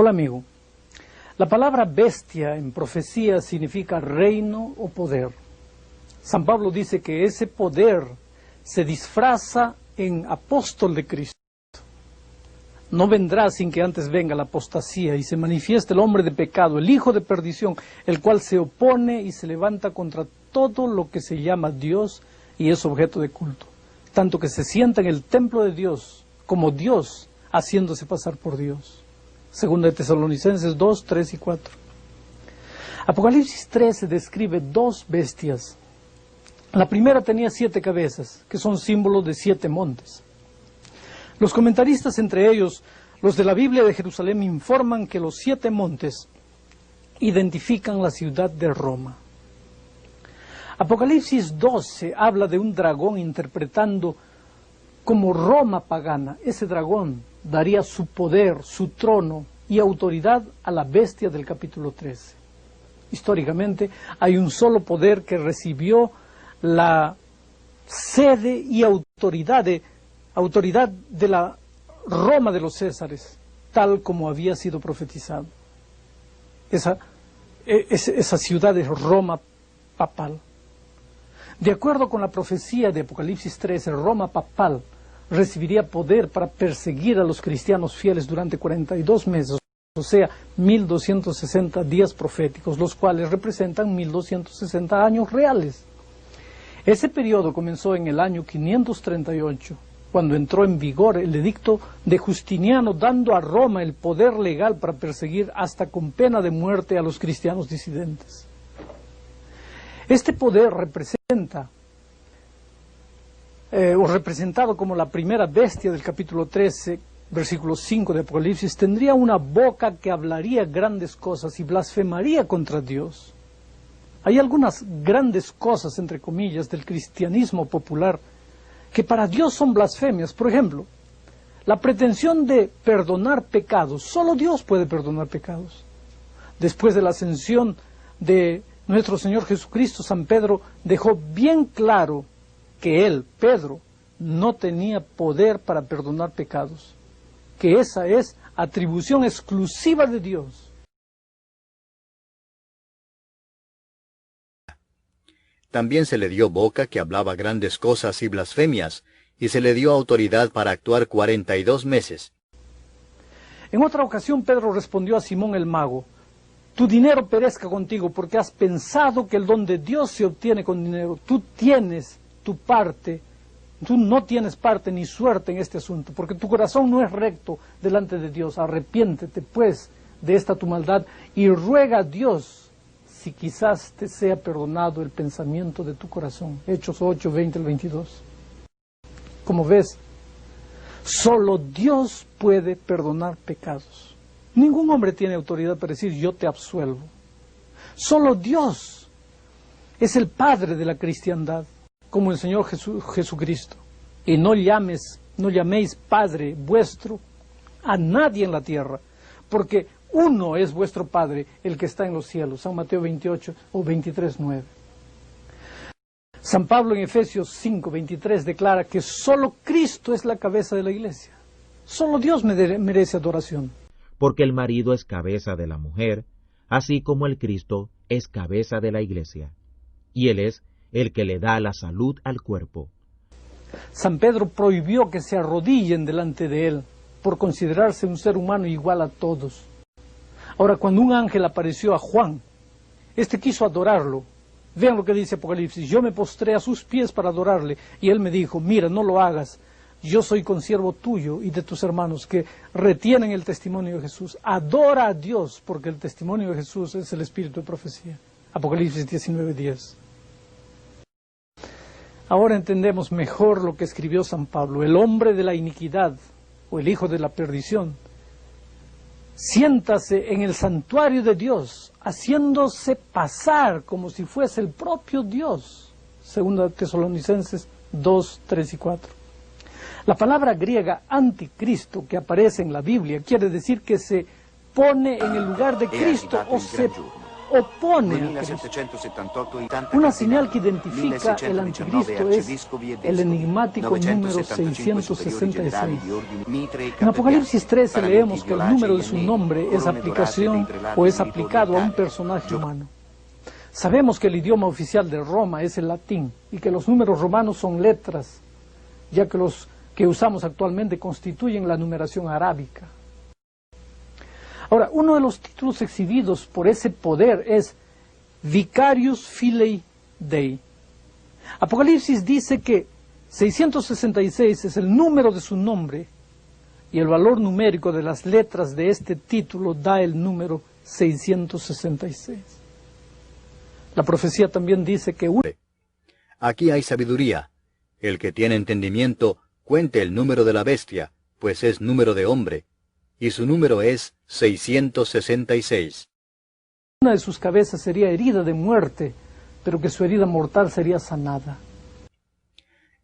Hola amigo, la palabra bestia en profecía significa reino o poder. San Pablo dice que ese poder se disfraza en apóstol de Cristo. No vendrá sin que antes venga la apostasía y se manifieste el hombre de pecado, el hijo de perdición, el cual se opone y se levanta contra todo lo que se llama Dios y es objeto de culto, tanto que se sienta en el templo de Dios como Dios, haciéndose pasar por Dios. Segunda de Tesalonicenses 2, 3 y 4. Apocalipsis 13 describe dos bestias. La primera tenía 7 cabezas, que son símbolos de 7 montes. Los comentaristas, entre ellos los de la Biblia de Jerusalén, informan que los 7 montes identifican la ciudad de Roma. Apocalipsis 12 habla de un dragón interpretando como Roma pagana. Ese dragón daría su poder, su trono y autoridad a la bestia del capítulo 13. Históricamente hay un solo poder que recibió la sede y autoridad de la Roma de los Césares, tal como había sido profetizado. Esa ciudad es Roma papal. De acuerdo con la profecía de Apocalipsis 13, Roma papal recibiría poder para perseguir a los cristianos fieles durante 42 meses, o sea, 1260 días proféticos, los cuales representan 1260 años reales. Ese periodo comenzó en el año 538, cuando entró en vigor el edicto de Justiniano, dando a Roma el poder legal para perseguir hasta con pena de muerte a los cristianos disidentes. Este poder representado como la primera bestia del capítulo 13, versículo 5 de Apocalipsis, tendría una boca que hablaría grandes cosas y blasfemaría contra Dios. Hay algunas grandes cosas, entre comillas, del cristianismo popular que para Dios son blasfemias. Por ejemplo, la pretensión de perdonar pecados. Solo Dios puede perdonar pecados. Después de la ascensión de nuestro Señor Jesucristo, San Pedro dejó bien claro que él, Pedro, no tenía poder para perdonar pecados, que esa es atribución exclusiva de Dios. También se le dio boca que hablaba grandes cosas y blasfemias, y se le dio autoridad para actuar 42 meses. En otra ocasión Pedro respondió a Simón el mago: tu dinero perezca contigo, porque has pensado que el don de Dios se obtiene con dinero. Tú tienes tu parte, tú no tienes parte ni suerte en este asunto, porque tu corazón no es recto delante de Dios. Arrepiéntete pues de esta tu maldad y ruega a Dios si quizás te sea perdonado el pensamiento de tu corazón. Hechos 8, 20 al 22. Como ves, solo Dios puede perdonar pecados. Ningún hombre tiene autoridad para decir yo te absuelvo. Solo Dios es el Padre de la cristiandad, como el Señor Jesucristo. Y no llaméis Padre vuestro a nadie en la tierra, porque uno es vuestro Padre, el que está en los cielos. San Mateo 28 o 23, 9. San Pablo en Efesios 5, 23 declara que solo Cristo es la cabeza de la iglesia. Solo Dios merece adoración. Porque el marido es cabeza de la mujer, así como el Cristo es cabeza de la iglesia. Y Él es el que le da la salud al cuerpo. San Pedro prohibió que se arrodillen delante de él, por considerarse un ser humano igual a todos. Ahora, cuando un ángel apareció a Juan, este quiso adorarlo. Vean lo que dice Apocalipsis: yo me postré a sus pies para adorarle, y él me dijo: mira, no lo hagas, yo soy consiervo tuyo y de tus hermanos que retienen el testimonio de Jesús. Adora a Dios, porque el testimonio de Jesús es el espíritu de profecía. Apocalipsis 19, 10. Ahora entendemos mejor lo que escribió San Pablo: el hombre de la iniquidad, o el hijo de la perdición, siéntase en el santuario de Dios, haciéndose pasar como si fuese el propio Dios. Segunda Tesalonicenses 2, 3 y 4. La palabra griega anticristo que aparece en la Biblia quiere decir que se pone en el lugar de Cristo o se opone a Cristo. Una señal que identifica el anticristo es el enigmático número 666. En Apocalipsis 13 leemos que el número de su nombre es aplicación o es aplicado a un personaje humano. Sabemos que el idioma oficial de Roma es el latín y que los números romanos son letras, ya que los que usamos actualmente constituyen la numeración arábica. Ahora, uno de los títulos exhibidos por ese poder es Vicarius Filii Dei. Apocalipsis dice que 666 es el número de su nombre y el valor numérico de las letras de este título da el número 666. La profecía también dice que... Aquí hay sabiduría. El que tiene entendimiento, cuente el número de la bestia, pues es número de hombre, y su número es 666. Una de sus cabezas sería herida de muerte, pero que su herida mortal sería sanada.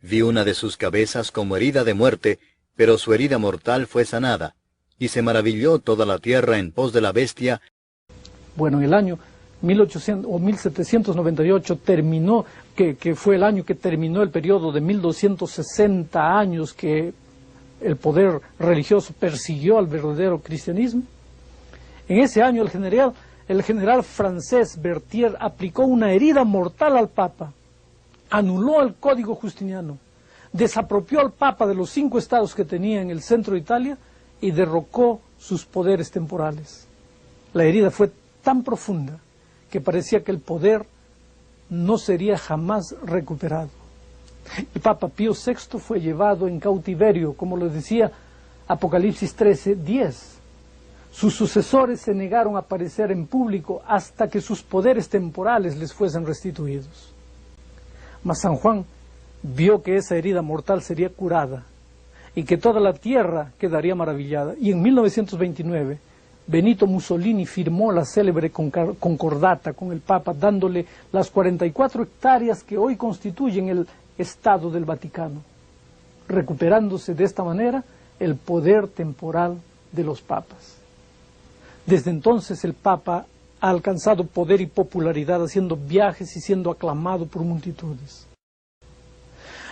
Vi una de sus cabezas como herida de muerte, pero su herida mortal fue sanada, y se maravilló toda la tierra en pos de la bestia. Bueno, en el año 1798 terminó, que fue el año que terminó el periodo de 1260 años que el poder religioso persiguió al verdadero cristianismo. En ese año el general francés Berthier aplicó una herida mortal al Papa, anuló el Código Justiniano, desapropió al Papa de los 5 estados que tenía en el centro de Italia y derrocó sus poderes temporales. La herida fue tan profunda que parecía que el poder no sería jamás recuperado. El Papa Pío VI fue llevado en cautiverio, como lo decía Apocalipsis 13:10. Sus sucesores se negaron a aparecer en público hasta que sus poderes temporales les fuesen restituidos. Mas San Juan vio que esa herida mortal sería curada y que toda la tierra quedaría maravillada. Y en 1929, Benito Mussolini firmó la célebre concordata con el Papa, dándole las 44 hectáreas que hoy constituyen el Estado del Vaticano, recuperándose de esta manera el poder temporal de los papas. Desde entonces el Papa ha alcanzado poder y popularidad haciendo viajes y siendo aclamado por multitudes.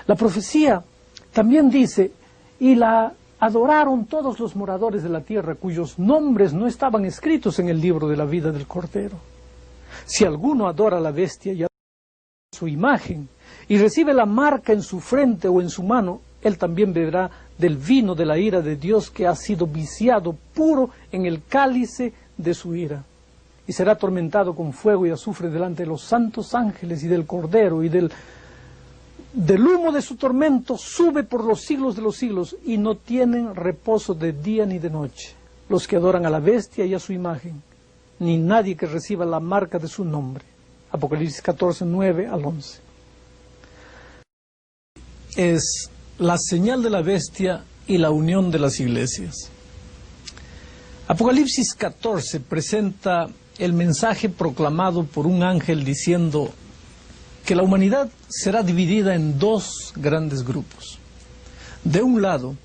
La profecía también dice, y la adoraron todos los moradores de la tierra cuyos nombres no estaban escritos en el libro de la vida del Cordero. Si alguno adora a la bestia y a su imagen y recibe la marca en su frente o en su mano, él también beberá del vino de la ira de Dios que ha sido viciado puro en el cálice de su ira. Y será atormentado con fuego y azufre delante de los santos ángeles y del Cordero, y del humo de su tormento sube por los siglos de los siglos, y no tienen reposo de día ni de noche los que adoran a la bestia y a su imagen, ni nadie que reciba la marca de su nombre. Apocalipsis 14, 9 al 11. Es la señal de la bestia y la unión de las iglesias. Apocalipsis 14 presenta el mensaje proclamado por un ángel diciendo que la humanidad será dividida en 2 grandes grupos. De un lado,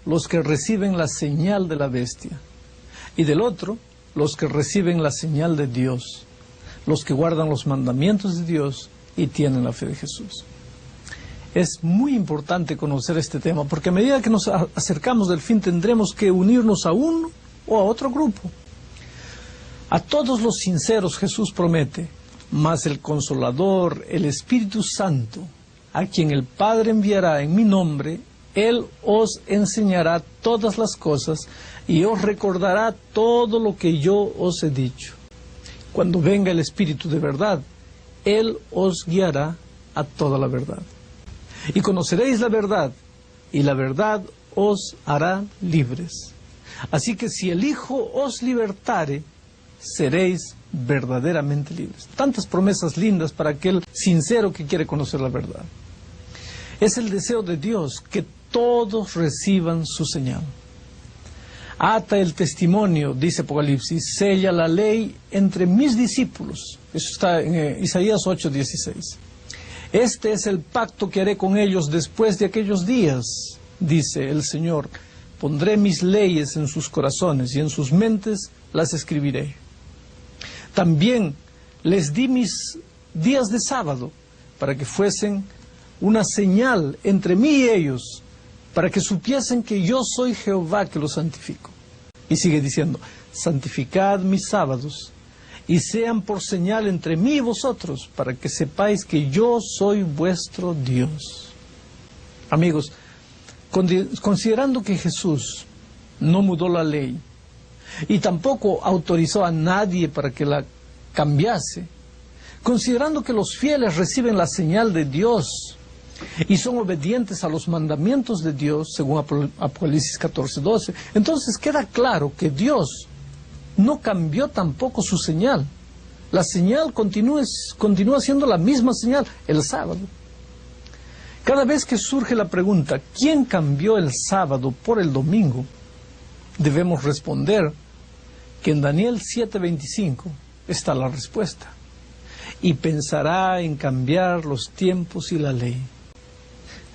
los que reciben la señal de la bestia, y del otro, los que reciben la señal de Dios, los que guardan los mandamientos de Dios y tienen la fe de Jesús. Es muy importante conocer este tema, porque a medida que nos acercamos del fin tendremos que unirnos a uno o a otro grupo. A todos los sinceros Jesús promete, mas el Consolador, el Espíritu Santo, a quien el Padre enviará en mi nombre, Él os enseñará todas las cosas y os recordará todo lo que yo os he dicho. Cuando venga el Espíritu de verdad, Él os guiará a toda la verdad. Y conoceréis la verdad, y la verdad os hará libres. Así que si el Hijo os libertare, seréis verdaderamente libres. Tantas promesas lindas para aquel sincero que quiere conocer la verdad. Es el deseo de Dios que todos reciban su señal. Ata el testimonio, dice Apocalipsis, sella la ley entre mis discípulos. Eso está en Isaías 8:16. Este es el pacto que haré con ellos después de aquellos días, dice el Señor. Pondré mis leyes en sus corazones y en sus mentes las escribiré. También les di mis días de sábado para que fuesen una señal entre mí y ellos, para que supiesen que yo soy Jehová que los santifico. Y sigue diciendo, santificad mis sábados, y sean por señal entre mí y vosotros, para que sepáis que yo soy vuestro Dios. Amigos, considerando que Jesús no mudó la ley, y tampoco autorizó a nadie para que la cambiase, considerando que los fieles reciben la señal de Dios y son obedientes a los mandamientos de Dios, según Apocalipsis 14:12, entonces queda claro que Dios no cambió tampoco su señal. La señal continúa siendo la misma señal, el sábado. Cada vez que surge la pregunta, ¿quién cambió el sábado por el domingo?, debemos responder que en Daniel 7:25 está la respuesta. Y pensará en cambiar los tiempos y la ley.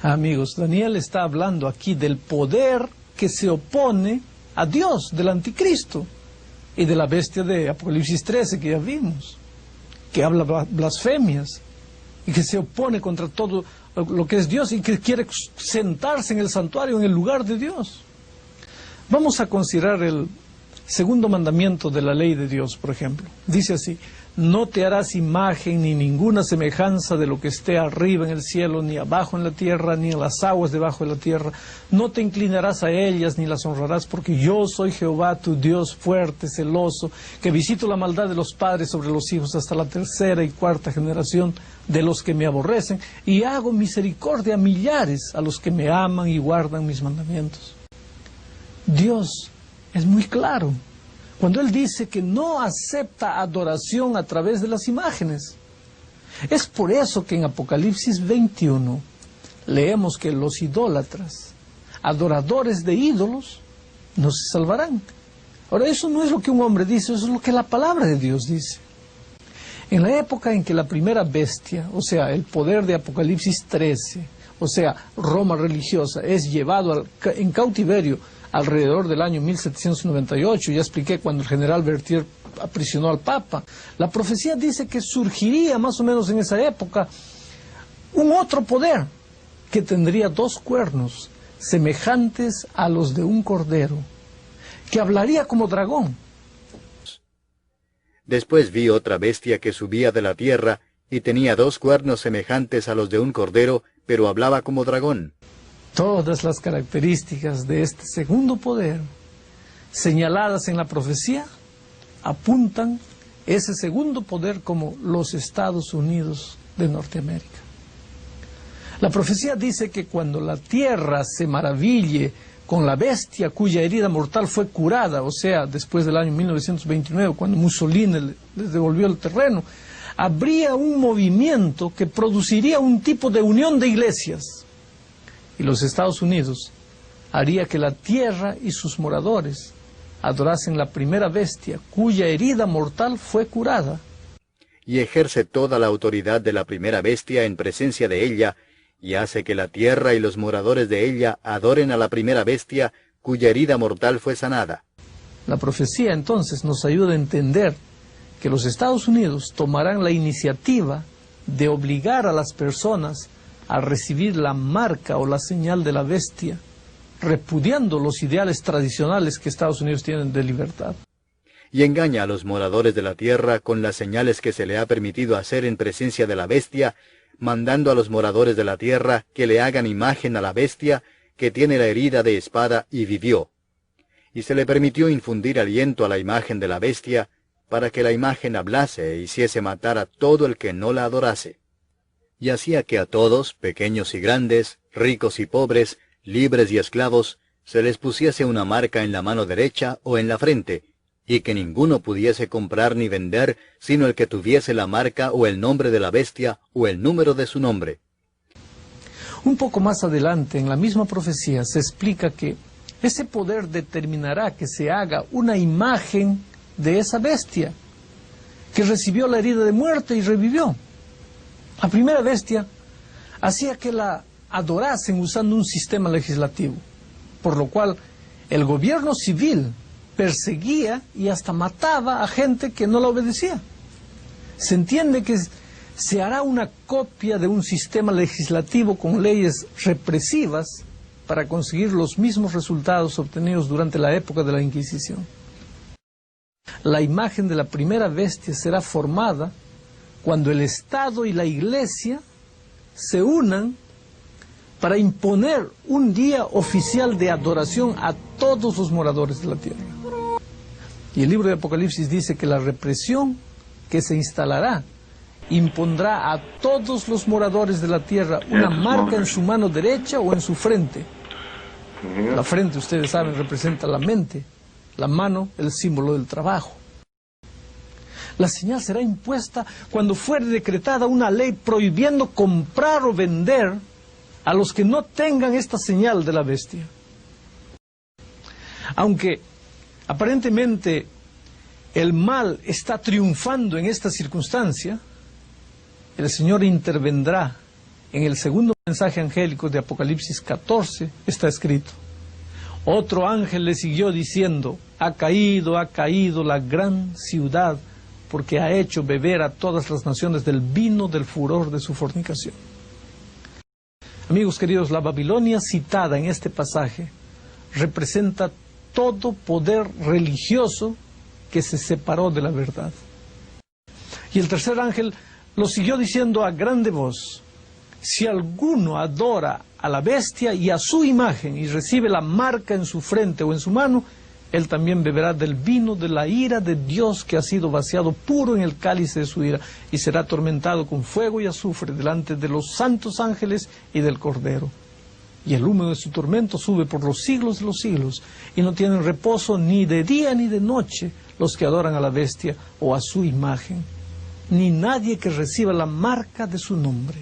Amigos, Daniel está hablando aquí del poder que se opone a Dios, del anticristo, y de la bestia de Apocalipsis 13 que ya vimos, que habla blasfemias, y que se opone contra todo lo que es Dios, y que quiere sentarse en el santuario, en el lugar de Dios. Vamos a considerar el segundo mandamiento de la ley de Dios, por ejemplo. Dice así, no te harás imagen ni ninguna semejanza de lo que esté arriba en el cielo, ni abajo en la tierra, ni en las aguas debajo de la tierra. No te inclinarás a ellas ni las honrarás, porque yo soy Jehová tu Dios fuerte, celoso, que visito la maldad de los padres sobre los hijos hasta la tercera y cuarta generación de los que me aborrecen, y hago misericordia a millares a los que me aman y guardan mis mandamientos. Dios es muy claro cuando Él dice que no acepta adoración a través de las imágenes. Es por eso que en Apocalipsis 21 leemos que los idólatras, adoradores de ídolos, no se salvarán. Ahora, eso no es lo que un hombre dice, eso es lo que la palabra de Dios dice. En la época en que la primera bestia, o sea, el poder de Apocalipsis 13, o sea, Roma religiosa, es llevado en cautiverio alrededor del año 1798, ya expliqué cuando el general Berthier aprisionó al Papa, la profecía dice que surgiría más o menos en esa época un otro poder que tendría dos cuernos semejantes a los de un cordero, que hablaría como dragón. Después vi otra bestia que subía de la tierra y tenía dos cuernos semejantes a los de un cordero, pero hablaba como dragón. Todas las características de este segundo poder, señaladas en la profecía, apuntan ese segundo poder como los Estados Unidos de Norteamérica. La profecía dice que cuando la tierra se maraville con la bestia cuya herida mortal fue curada, o sea, después del año 1929, cuando Mussolini les devolvió el terreno, habría un movimiento que produciría un tipo de unión de iglesias. Y los Estados Unidos haría que la tierra y sus moradores adorasen la primera bestia cuya herida mortal fue curada. Y ejerce toda la autoridad de la primera bestia en presencia de ella, y hace que la tierra y los moradores de ella adoren a la primera bestia cuya herida mortal fue sanada. La profecía entonces nos ayuda a entender que los Estados Unidos tomarán la iniciativa de obligar a las personas a recibir la marca o la señal de la bestia, repudiando los ideales tradicionales que Estados Unidos tienen de libertad. Y engaña a los moradores de la tierra con las señales que se le ha permitido hacer en presencia de la bestia, mandando a los moradores de la tierra que le hagan imagen a la bestia que tiene la herida de espada y vivió. Y se le permitió infundir aliento a la imagen de la bestia, para que la imagen hablase e hiciese matar a todo el que no la adorase. Y hacía que a todos, pequeños y grandes, ricos y pobres, libres y esclavos, se les pusiese una marca en la mano derecha o en la frente, y que ninguno pudiese comprar ni vender, sino el que tuviese la marca o el nombre de la bestia o el número de su nombre. Un poco más adelante, en la misma profecía, se explica que ese poder determinará que se haga una imagen de esa bestia, que recibió la herida de muerte y revivió. La primera bestia hacía que la adorasen usando un sistema legislativo, por lo cual el gobierno civil perseguía y hasta mataba a gente que no la obedecía. Se entiende que se hará una copia de un sistema legislativo con leyes represivas para conseguir los mismos resultados obtenidos durante la época de la Inquisición. La imagen de la primera bestia será formada cuando el Estado y la Iglesia se unan para imponer un día oficial de adoración a todos los moradores de la tierra. Y el libro de Apocalipsis dice que la represión que se instalará impondrá a todos los moradores de la tierra una marca en su mano derecha o en su frente. La frente, ustedes saben, representa la mente, la mano, el símbolo del trabajo. La señal será impuesta cuando fuere decretada una ley prohibiendo comprar o vender a los que no tengan esta señal de la bestia. Aunque aparentemente el mal está triunfando en esta circunstancia, el Señor intervendrá. En el segundo mensaje angélico de Apocalipsis 14 está escrito: otro ángel le siguió diciendo, ha caído la gran ciudad, porque ha hecho beber a todas las naciones del vino del furor de su fornicación. Amigos queridos, la Babilonia citada en este pasaje representa todo poder religioso que se separó de la verdad. Y el tercer ángel lo siguió diciendo a grande voz: si alguno adora a la bestia y a su imagen y recibe la marca en su frente o en su mano, él también beberá del vino de la ira de Dios que ha sido vaciado puro en el cáliz de su ira, y será atormentado con fuego y azufre delante de los santos ángeles y del Cordero. Y el humo de su tormento sube por los siglos de los siglos, y no tienen reposo ni de día ni de noche los que adoran a la bestia o a su imagen, ni nadie que reciba la marca de su nombre.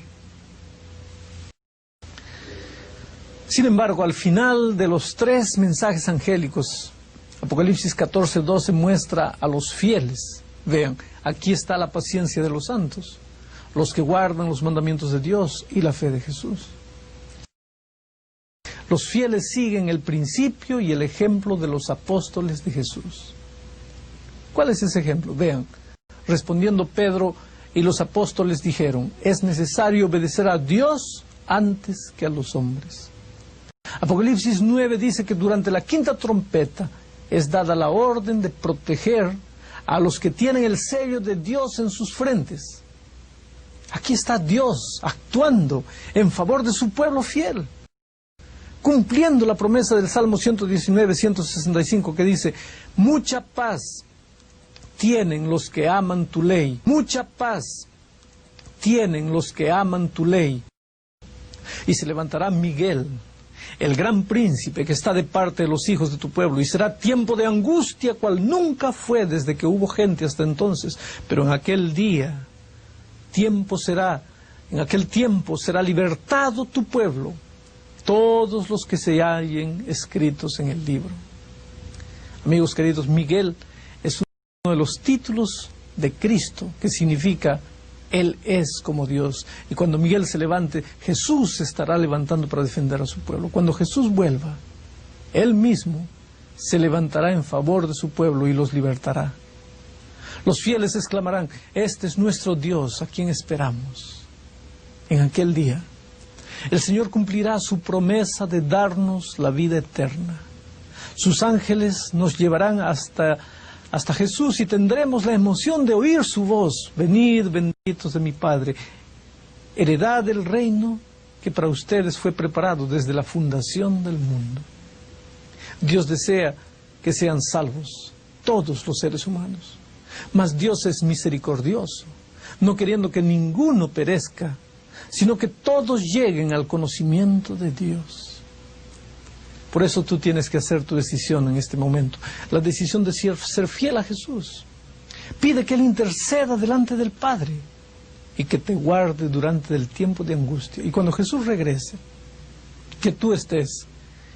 Sin embargo, al final de los tres mensajes angélicos, Apocalipsis 14:12 muestra a los fieles. Vean, aquí está la paciencia de los santos, los que guardan los mandamientos de Dios y la fe de Jesús. Los fieles siguen el principio y el ejemplo de los apóstoles de Jesús. ¿Cuál es ese ejemplo? Vean, respondiendo Pedro y los apóstoles dijeron: es necesario obedecer a Dios antes que a los hombres. Apocalipsis 9 dice que durante la quinta trompeta es dada la orden de proteger a los que tienen el sello de Dios en sus frentes. Aquí está Dios actuando en favor de su pueblo fiel, cumpliendo la promesa del Salmo 119, 165, que dice: mucha paz tienen los que aman tu ley, mucha paz tienen los que aman tu ley. Y se levantará Miguel, el gran príncipe que está de parte de los hijos de tu pueblo, y será tiempo de angustia cual nunca fue desde que hubo gente hasta entonces. Pero en aquel tiempo será libertado tu pueblo, todos los que se hallen escritos en el libro. Amigos queridos, Miguel es uno de los títulos de Cristo, que significa Él es como Dios. Y cuando Miguel se levante, Jesús se estará levantando para defender a su pueblo. Cuando Jesús vuelva, Él mismo se levantará en favor de su pueblo y los libertará. Los fieles exclamarán: este es nuestro Dios, a quien esperamos. En aquel día, el Señor cumplirá su promesa de darnos la vida eterna. Sus ángeles nos llevarán hasta Jesús y tendremos la emoción de oír su voz: venid, benditos de mi Padre, heredad del reino que para ustedes fue preparado desde la fundación del mundo. Dios desea que sean salvos todos los seres humanos, mas Dios es misericordioso, no queriendo que ninguno perezca, sino que todos lleguen al conocimiento de Dios. Por eso tú tienes que hacer tu decisión en este momento, la decisión de ser fiel a Jesús. Pide que Él interceda delante del Padre y que te guarde durante el tiempo de angustia. Y cuando Jesús regrese, que tú estés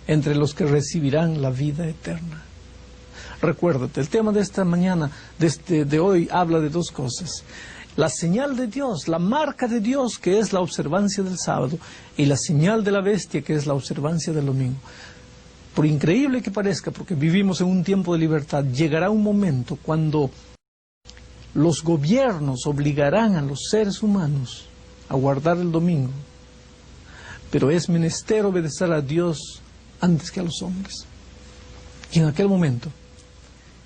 entre los que recibirán la vida eterna. Recuérdate, el tema de esta mañana, de hoy, habla de dos cosas: la señal de Dios, la marca de Dios, que es la observancia del sábado, y la señal de la bestia, que es la observancia del domingo. Por increíble que parezca, porque vivimos en un tiempo de libertad, llegará un momento cuando Los gobiernos obligarán a los seres humanos a guardar el domingo, pero es menester obedecer a Dios antes que a los hombres. Y en aquel momento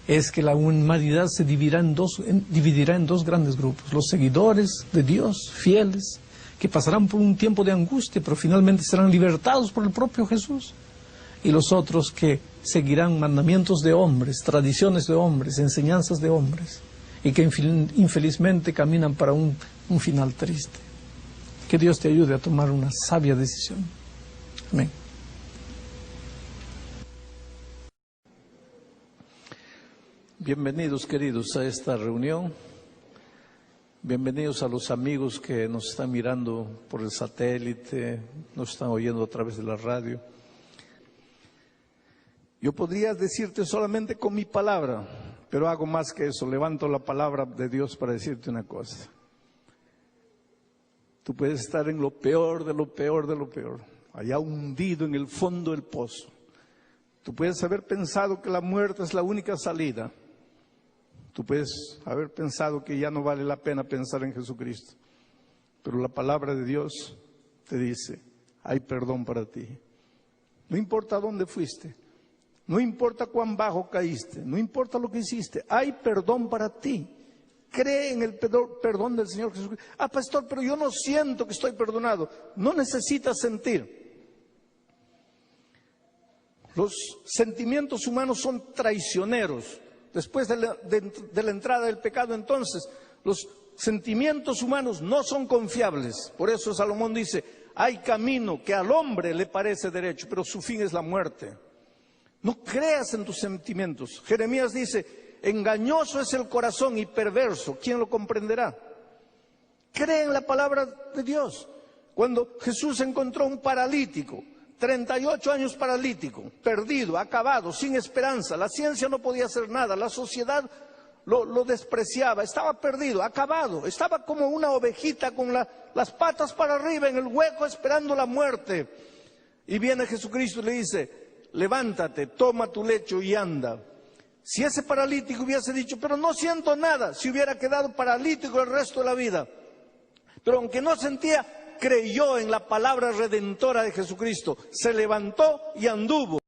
es que la humanidad se dividirá en dos grandes grupos: los seguidores de Dios, fieles, que pasarán por un tiempo de angustia, pero finalmente serán libertados por el propio Jesús, y los otros que seguirán mandamientos de hombres, tradiciones de hombres, enseñanzas de hombres, y que infelizmente caminan para un final triste. Que Dios te ayude a tomar una sabia decisión. Amén. Bienvenidos, queridos, a esta reunión. Bienvenidos a los amigos que nos están mirando por el satélite, nos están oyendo a través de la radio. Yo podría decirte solamente con mi palabra, pero hago más que eso. Levanto la palabra de Dios para decirte una cosa. Tú puedes estar en lo peor de lo peor de lo peor, allá hundido en el fondo del pozo. Tú puedes haber pensado que la muerte es la única salida. Tú puedes haber pensado que ya no vale la pena pensar en Jesucristo. Pero la palabra de Dios te dice, hay perdón para ti. No importa dónde fuiste, no importa cuán bajo caíste, no importa lo que hiciste, hay perdón para ti. Cree en el perdón del Señor Jesucristo. Ah, pastor, pero yo no siento que estoy perdonado. No necesitas sentir. Los sentimientos humanos son traicioneros. Después de la entrada del pecado, entonces, los sentimientos humanos no son confiables. Por eso Salomón dice, hay camino que al hombre le parece derecho, pero su fin es la muerte. No creas en tus sentimientos. Jeremías dice, engañoso es el corazón y perverso, ¿quién lo comprenderá? Cree en la palabra de Dios. Cuando Jesús encontró un paralítico, 38 años paralítico, perdido, acabado, sin esperanza, la ciencia no podía hacer nada, la sociedad lo despreciaba, estaba perdido, acabado, estaba como una ovejita con las patas para arriba en el hueco esperando la muerte. Y viene Jesucristo y le dice, levántate, toma tu lecho y anda. Si ese paralítico hubiese dicho, pero no siento nada, se hubiera quedado paralítico el resto de la vida. Pero aunque no sentía, creyó en la palabra redentora de Jesucristo, se levantó y anduvo.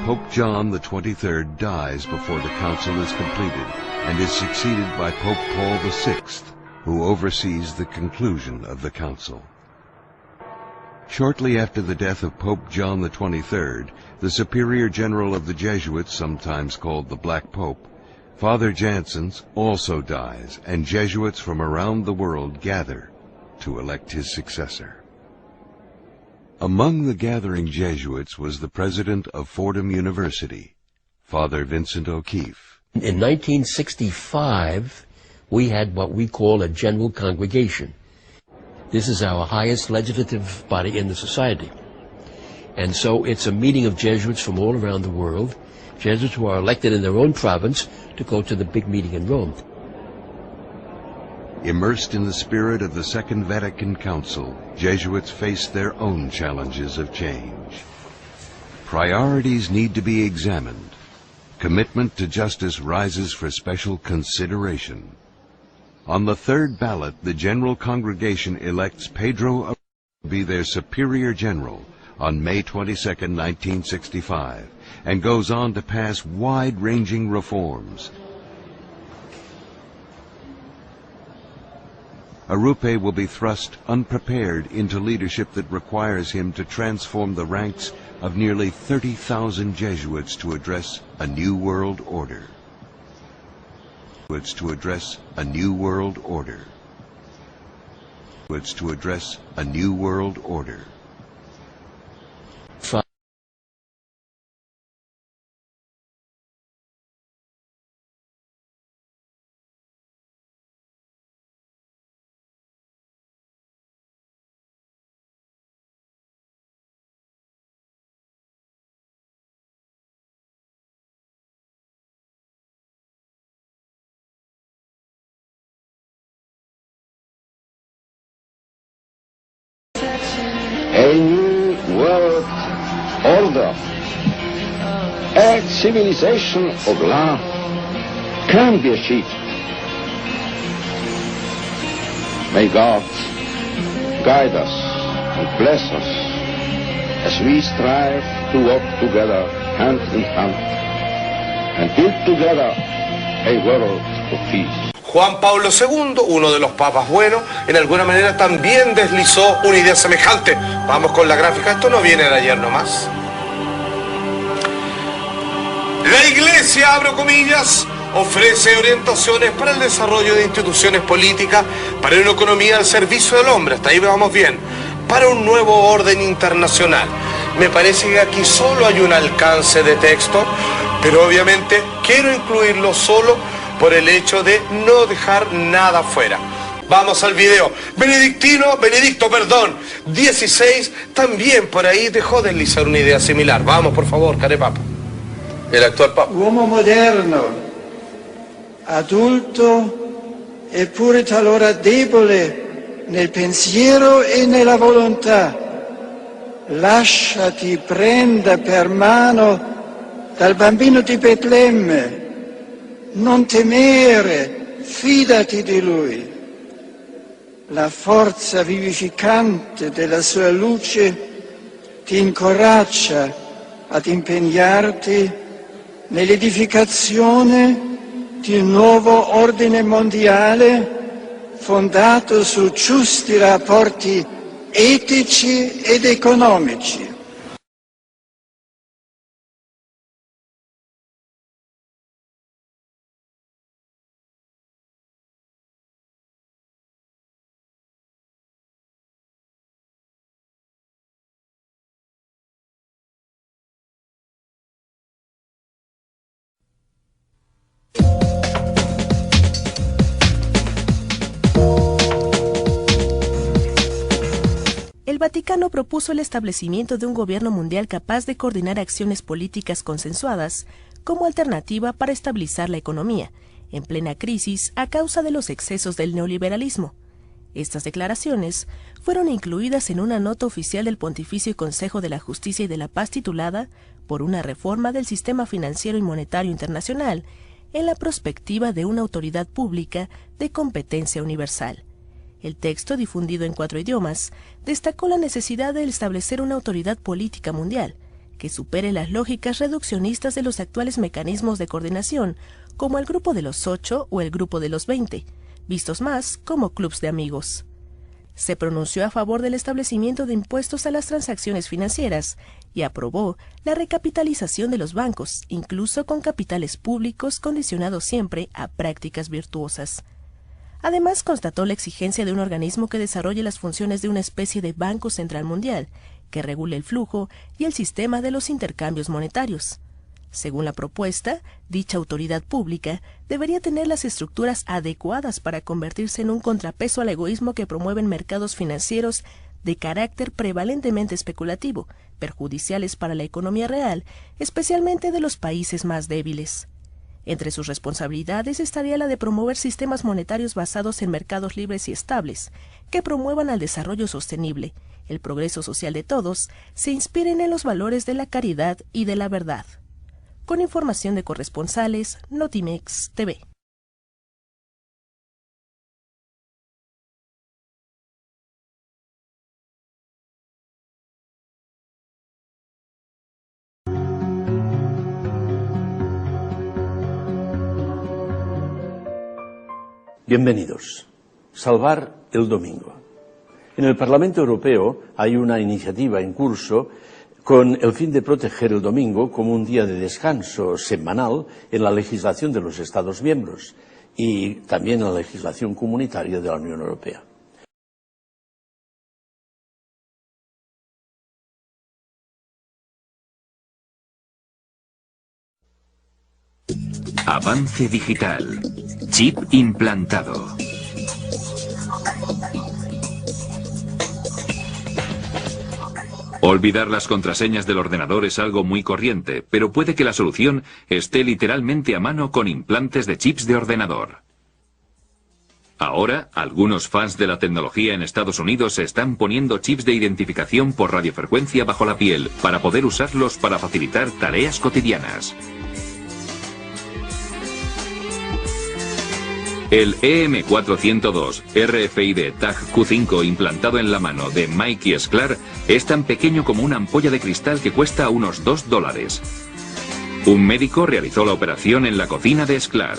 Pope John XXIII dies before the council is completed and is succeeded by Pope Paul VI, who oversees the conclusion of the council. Shortly after the death of Pope John XXIII, the Superior General of the Jesuits, sometimes called the Black Pope, Father Janssens, also dies, and Jesuits from around the world gather to elect his successor. Among the gathering Jesuits was the president of Fordham University, Father Vincent O'Keefe. In 1965, we had what we call a general congregation. This is our highest legislative body in the society. And so it's a meeting of Jesuits from all around the world, Jesuits who are elected in their own province to go to the big meeting in Rome. Immersed in the spirit of the Second Vatican Council, Jesuits face their own challenges of change. Priorities need to be examined. Commitment to justice rises for special consideration. On the third ballot, the General Congregation elects Pedro to be their Superior General on May 22, 1965, and goes on to pass wide-ranging reforms. Arrupe will be thrust unprepared into leadership that requires him to transform the ranks of nearly 30,000 Jesuits to address a new world order. to address a new world order. A new world order, a civilization of love can be achieved. May God guide us and bless us as we strive to walk together hand in hand and build together a world of peace. Juan Pablo II, uno de los papas buenos, en alguna manera también deslizó una idea semejante. Vamos con la gráfica, esto no viene de ayer nomás. La Iglesia, abro comillas, ofrece orientaciones para el desarrollo de instituciones políticas, para una economía al servicio del hombre, hasta ahí vamos bien, para un nuevo orden internacional. Me parece que aquí solo hay un alcance de texto, pero obviamente quiero incluirlo solo por el hecho de no dejar nada fuera. Vamos al video. Benedicto XVI también por ahí dejó deslizar una idea similar. Vamos, por favor, Carepapa. El actual Papa. Uomo moderno, adulto eppure talora debole nel pensiero e nella volontà, lasciati prenda per mano dal bambino di Betlemme. Non temere, fidati di lui. La forza vivificante della sua luce ti incoraggia ad impegnarti nell'edificazione di un nuovo ordine mondiale fondato su giusti rapporti etici ed economici. El Vaticano propuso el establecimiento de un gobierno mundial capaz de coordinar acciones políticas consensuadas como alternativa para estabilizar la economía, en plena crisis a causa de los excesos del neoliberalismo. Estas declaraciones fueron incluidas en una nota oficial del Pontificio Consejo de la Justicia y de la Paz titulada «Por una reforma del sistema financiero y monetario internacional en la perspectiva de una autoridad pública de competencia universal». El texto, difundido en 4 idiomas, destacó la necesidad de establecer una autoridad política mundial que supere las lógicas reduccionistas de los actuales mecanismos de coordinación, como el Grupo de los 8 o el Grupo de los 20, vistos más como clubs de amigos. Se pronunció a favor del establecimiento de impuestos a las transacciones financieras y aprobó la recapitalización de los bancos, incluso con capitales públicos condicionados siempre a prácticas virtuosas. Además, constató la exigencia de un organismo que desarrolle las funciones de una especie de Banco Central Mundial, que regule el flujo y el sistema de los intercambios monetarios. Según la propuesta, dicha autoridad pública debería tener las estructuras adecuadas para convertirse en un contrapeso al egoísmo que promueven mercados financieros de carácter prevalentemente especulativo, perjudiciales para la economía real, especialmente de los países más débiles. Entre sus responsabilidades estaría la de promover sistemas monetarios basados en mercados libres y estables, que promuevan al desarrollo sostenible, el progreso social de todos, se inspiren en los valores de la caridad y de la verdad. Con información de corresponsales, Notimex TV. Bienvenidos. Salvar el domingo. En el Parlamento Europeo hay una iniciativa en curso con el fin de proteger el domingo como un día de descanso semanal en la legislación de los Estados miembros y también en la legislación comunitaria de la Unión Europea. Avance digital. Chip implantado. Olvidar las contraseñas del ordenador es algo muy corriente, pero puede que la solución esté literalmente a mano con implantes de chips de ordenador. Ahora, algunos fans de la tecnología en Estados Unidos se están poniendo chips de identificación por radiofrecuencia bajo la piel para poder usarlos para facilitar tareas cotidianas. El EM402 RFID Tag Q5 implantado en la mano de Mikey Sklar es tan pequeño como una ampolla de cristal que cuesta unos $2. Un médico realizó la operación en la cocina de Sklar.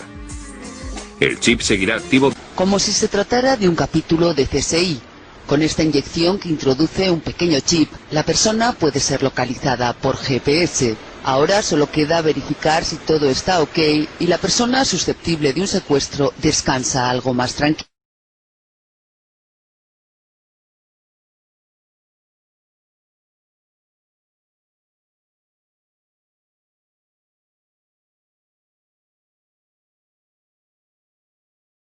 El chip seguirá activo como si se tratara de un capítulo de CSI. Con esta inyección que introduce un pequeño chip, la persona puede ser localizada por GPS. Ahora solo queda verificar si todo está ok y la persona susceptible de un secuestro descansa algo más tranquila.